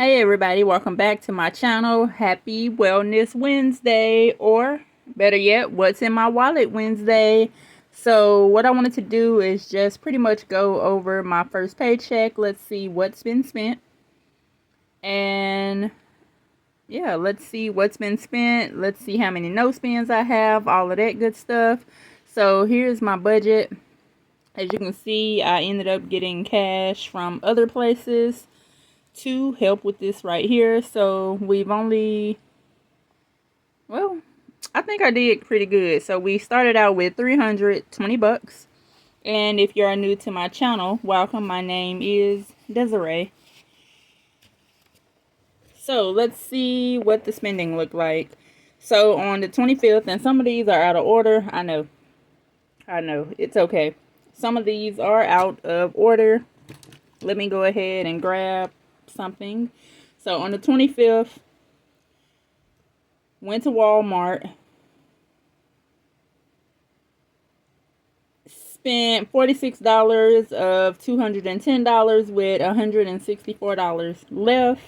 Hey everybody, welcome back to my channel. Happy Wellness Wednesday, or better yet, What's in My Wallet Wednesday. So what I wanted to do is just pretty much go over my first paycheck. Let's see what's been spent. And yeah, let's see what's been spent. Let's see how many no spends I have, all of that good stuff. So here's my budget. As you can see, I ended up getting cash from other places to help with this right here. So we've only, well, I think I did pretty good. So we started out with 320 bucks. And if you're new to my channel, welcome. My name is Desiree. So let's see what the spending looked like. So on the 25th, and some of these are out of order. I know, it's okay. Some of these are out of order. Let me go ahead and grab something. So on the 25th, went to Walmart, spent $46 of $210 with $164 left.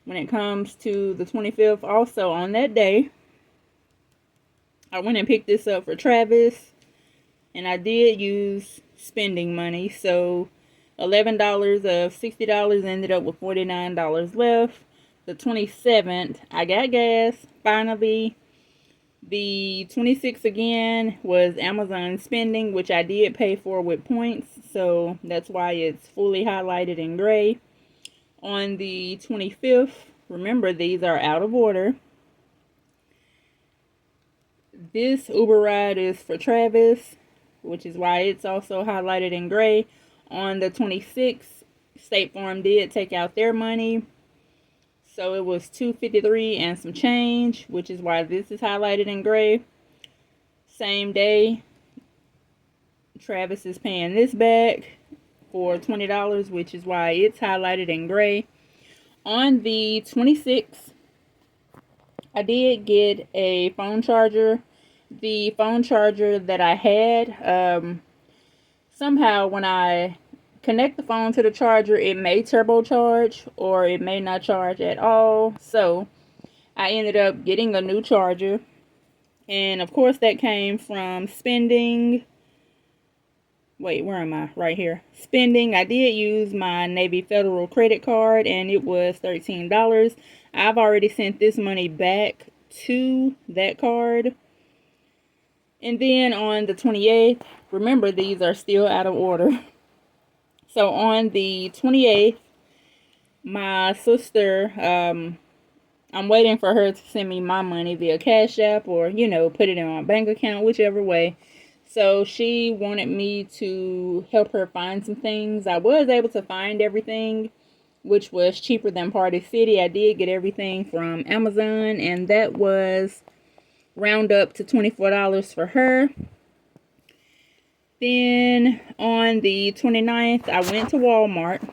When it comes to the 25th, also on that day, I went and picked this up for Travis, and I did use spending money, so $11 of $60 ended up with $49 left. The 27th, I got gas, finally. The 26th again was Amazon spending, which I did pay for with points, so that's why it's fully highlighted in gray. On the 25th, remember these are out of order. This Uber ride is for Travis, which is why it's also highlighted in gray. On the 26th, State Farm did take out their money, so it was $253 and some change, which is why this is highlighted in gray. Same day, Travis is paying this back for $20, which is why it's highlighted in gray. On the 26th, I did get a phone charger. The phone charger that I had, somehow when I connect the phone to the charger, it may turbocharge or it may not charge at all. So I ended up getting a new charger, and of course that came from spending. Wait, where am I? Right here. Spending. I did use my Navy Federal credit card, and it was $13. I've already sent this money back to that card. And then on the 28th, remember these are still out of order. So on the 28th, my sister, I'm waiting for her to send me my money via Cash App or, put it in my bank account, whichever way. So she wanted me to help her find some things. I was able to find everything, which was cheaper than Party City. I did get everything from Amazon, and that was round up to $24 for her. Then on the 29th, I went to Walmart.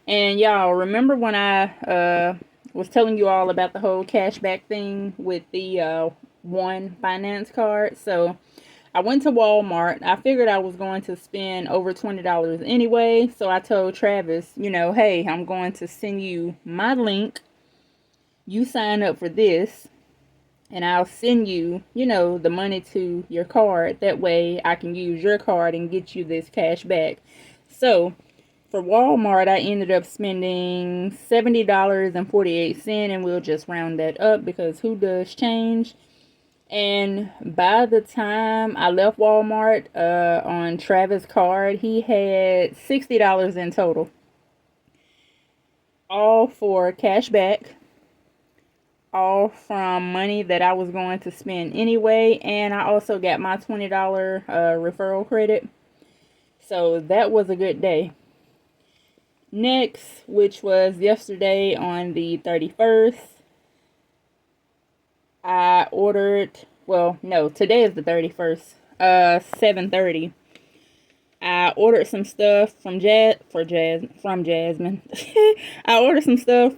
And y'all, remember when I was telling you all about the whole cashback thing with the One Finance card? So I went to Walmart. I figured I was going to spend over $20 anyway. So I told Travis, hey, I'm going to send you my link. You sign up for this, and I'll send you, the money to your card. That way I can use your card and get you this cash back. So for Walmart, I ended up spending $70.48, and we'll just round that up because who does change? And by the time I left Walmart, on Travis' card, he had $60 in total. All for cash back. All from money that I was going to spend anyway, and I also got my $20 referral credit, so that was a good day. Next, which was yesterday on the 31st, I ordered, well, no, today is the 31st, 7:30. I ordered some stuff from Jasmine. I ordered some stuff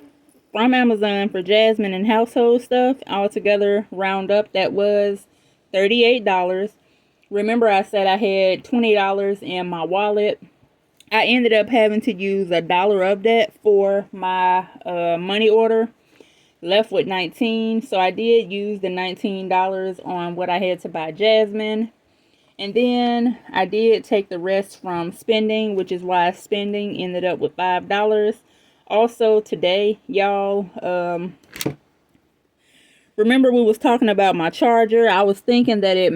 from Amazon for Jasmine and household stuff. Altogether, round up, that was $38. Remember I said I had $20 in my wallet. I ended up having to use $1 of that for my money order. Left with 19, so I did use the $19 on what I had to buy Jasmine. And then I did take the rest from spending, which is why spending ended up with $5. Also today, y'all, remember we was talking about my charger. I was thinking that it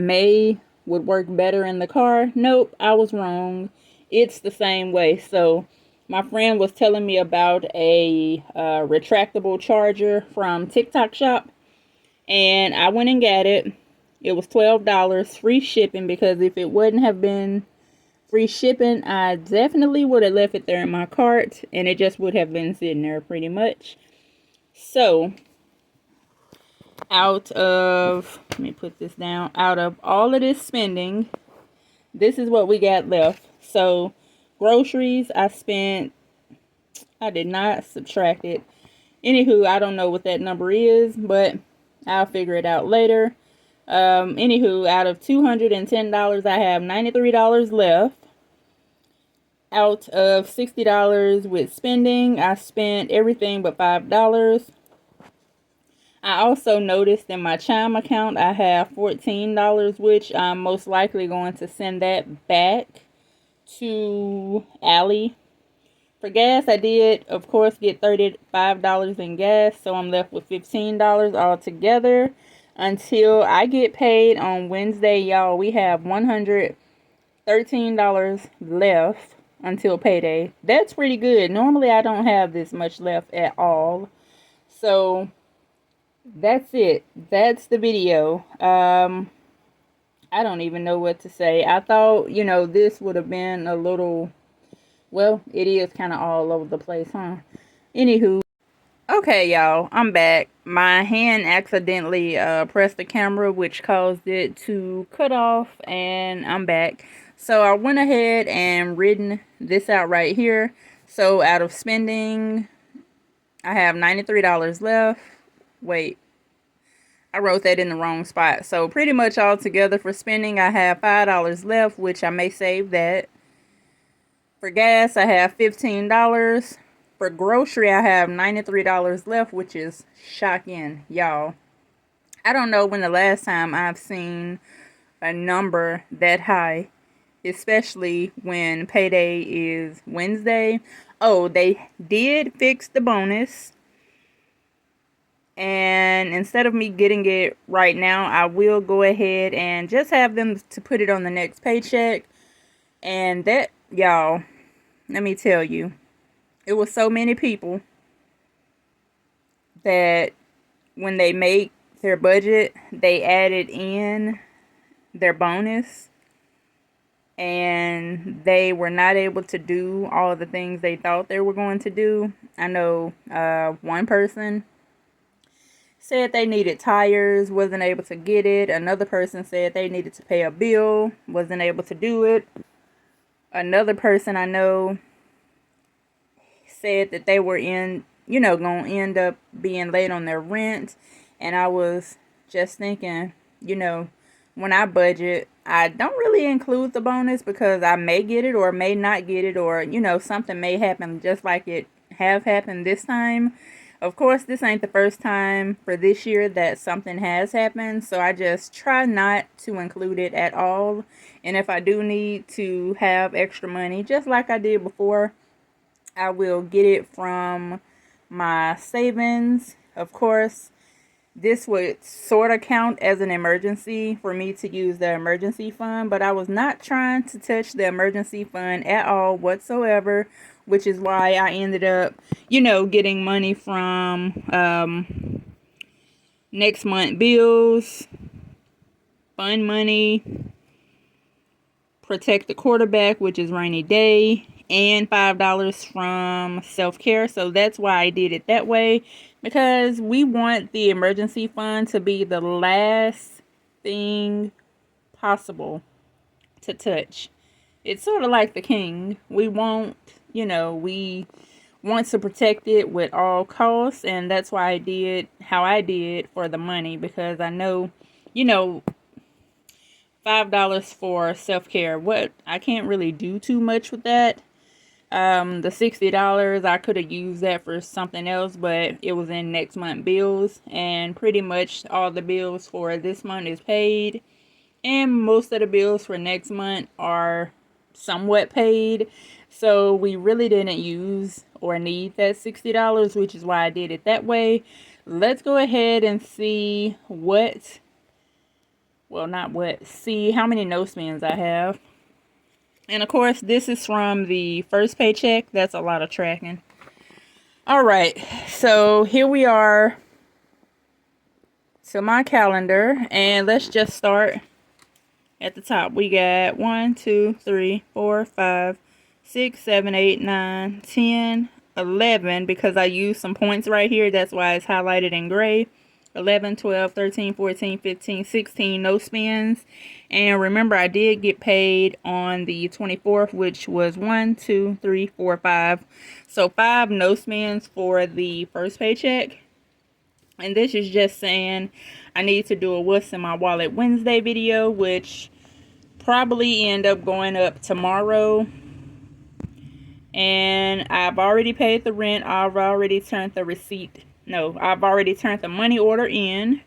would work better in the car. Nope, I was wrong. It's the same way. So my friend was telling me about a retractable charger from TikTok Shop, and I went and got it. It was $12, free shipping, because if it wouldn't have been free shipping, I definitely would have left it there in my cart, and it just would have been sitting there pretty much. So out of, let me put this down, out of all of this spending, this is what we got left. So groceries, I did not subtract it. Anywho, I don't know what that number is, but I'll figure it out later. Anywho, out of $210, I have $93 left. Out of $60 with spending, I spent everything but $5. I also noticed in my Chime account, I have $14, which I'm most likely going to send that back to Allie. For gas, I did, of course, get $35 in gas, so I'm left with $15 altogether. Until I get paid on Wednesday, y'all, we have $113 left until payday. That's pretty good. Normally, I don't have this much left at all. So that's it. That's the video. I don't even know what to say. I thought, this would have been a little, well, it is kind of all over the place, huh? Anywho, okay, y'all, I'm back. My hand accidentally pressed the camera, which caused it to cut off, and I'm back. So I went ahead and written this out right here. So out of spending, I have $93 left. Wait, I wrote that in the wrong spot. So pretty much all together for spending, I have $5 left, which I may save that. For gas, I have $15. For grocery, I have $93 left, which is shocking, y'all. I don't know when the last time I've seen a number that high, especially when payday is Wednesday. Oh, they did fix the bonus. And instead of me getting it right now, I will go ahead and just have them to put it on the next paycheck. And that, y'all, let me tell you, it was so many people that when they make their budget, they added in their bonus, and they were not able to do all the things they thought they were going to do. I know one person said they needed tires, wasn't able to get it. Another person said they needed to pay a bill, wasn't able to do it. Another person I know said that they were going to end up being late on their rent. And I was just thinking, when I budget, I don't really include the bonus because I may get it or may not get it, or, something may happen just like it have happened this time. Of course, this ain't the first time for this year that something has happened, so I just try not to include it at all. And if I do need to have extra money, just like I did before, I will get it from my savings. Of course, this would sort of count as an emergency for me to use the emergency fund, but I was not trying to touch the emergency fund at all whatsoever, which is why I ended up, getting money from next month bills, fund money, protect the quarterback, which is rainy day, and $5 from self-care. So that's why I did it that way, because we want the emergency fund to be the last thing possible to touch. It's sort of like the king. We want, we want to protect it with all costs, and that's why I did how I did for the money, because I know, $5 for self-care. What I can't really do too much with that. The $60, I could have used that for something else, but it was in next month bills, and pretty much all the bills for this month is paid, and most of the bills for next month are somewhat paid. So we really didn't use or need that $60, which is why I did it that way. Let's go ahead and see see how many no spins I have. And of course, this is from the first paycheck. That's a lot of tracking. Alright, so here we are to my calendar, and let's just start at the top. We got 1, 2, 3, 4, 5, 6, 7, 8, 9, 10, 11, because I used some points right here. That's why it's highlighted in gray. 11, 12, 13, 14, 15, 16 no spins. And remember, I did get paid on the 24th, which was 1, 2, 3, 4, 5. So 5 no spins for the first paycheck. And this is just saying I need to do a What's in My Wallet Wednesday video, which probably end up going up tomorrow. And I've already paid the rent. I've already turned the receipt. No, I've already turned the money order in.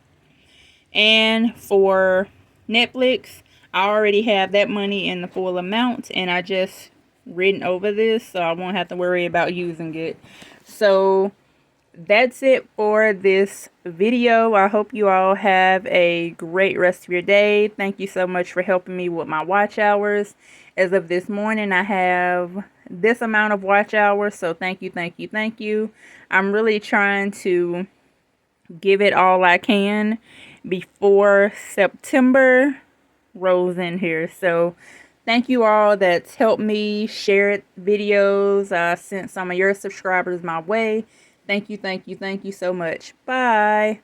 And for Netflix, I already have that money in the full amount, and I just written over this, so I won't have to worry about using it. So that's it for this video. I hope you all have a great rest of your day. Thank you so much for helping me with my watch hours. As of this morning, I have this amount of watch hours, so thank you, thank you, thank you. I'm really trying to give it all I can before September rolls in here. So thank you all that's helped me share videos. I sent some of your subscribers my way. Thank you, thank you, thank you so much. Bye.